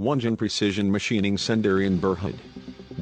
Wanjun Precision Machining Sendirian Berhad.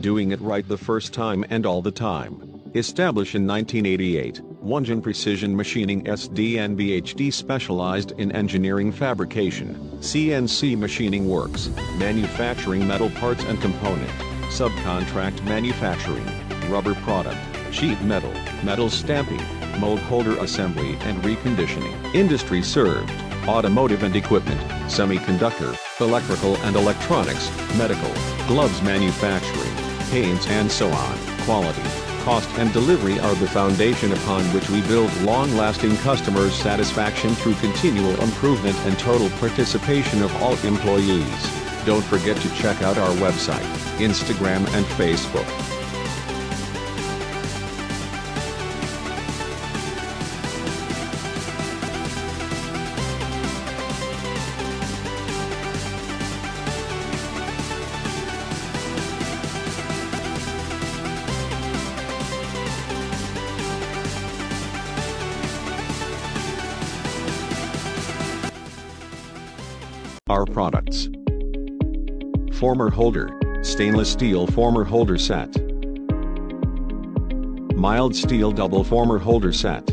Doing it right the first time and all the time. Established in 1988, Wanjun Precision Machining SDN BHD specialized in engineering fabrication, CNC machining works, manufacturing metal parts and component, subcontract manufacturing, rubber product, sheet metal, metal stamping, mold holder assembly and reconditioning. Industry served: automotive and equipment, semiconductor, electrical and electronics, medical, gloves manufacturing, paints and so on. Quality, cost and delivery are the foundation upon which we build long-lasting customer satisfaction through continual improvement and total participation of all employees. Don't forget to check out our website, Instagram and Facebook. Our products: former holder, stainless steel former holder set, mild steel double former holder set,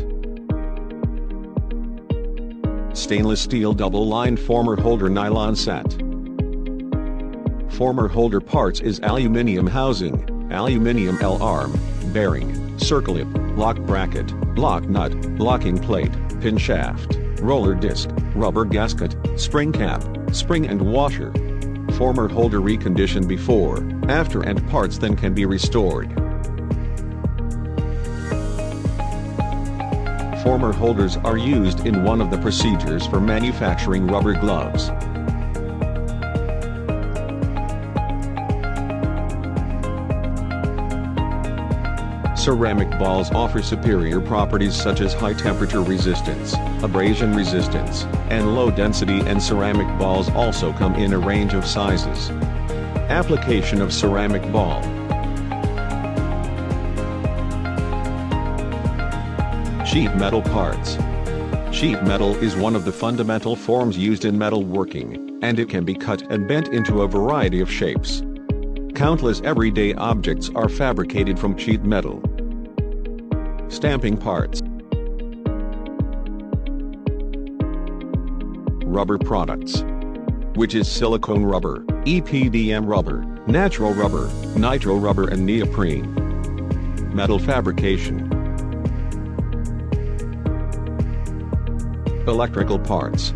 stainless steel double line former holder nylon set. Former holder parts is aluminium housing, aluminium L-arm, bearing, circlip, lock bracket, lock nut, locking plate, pin shaft, roller disc, rubber gasket, spring cap, spring and washer. Former holder reconditioned before, after and parts then can be restored. Former holders are used in one of the procedures for manufacturing rubber gloves. Ceramic balls offer superior properties such as high temperature resistance, abrasion resistance, and low density, and ceramic balls also come in a range of sizes. Application of ceramic ball. Sheet metal parts. Sheet metal is one of the fundamental forms used in metalworking, and it can be cut and bent into a variety of shapes. Countless everyday objects are fabricated from sheet metal. Stamping parts. Rubber products, which is silicone rubber, EPDM rubber, natural rubber, nitro rubber and neoprene. Metal fabrication. Electrical parts.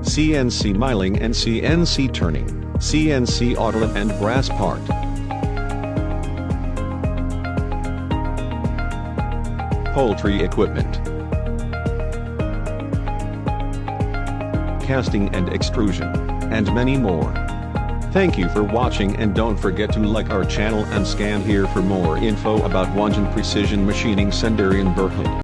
CNC milling and CNC turning, CNC auto and brass part. Poultry equipment. Casting and extrusion, and many more. Thank you for watching, and don't forget to like our channel and scan here for more info about Wanjun Precision Machining Sendirian Berhad.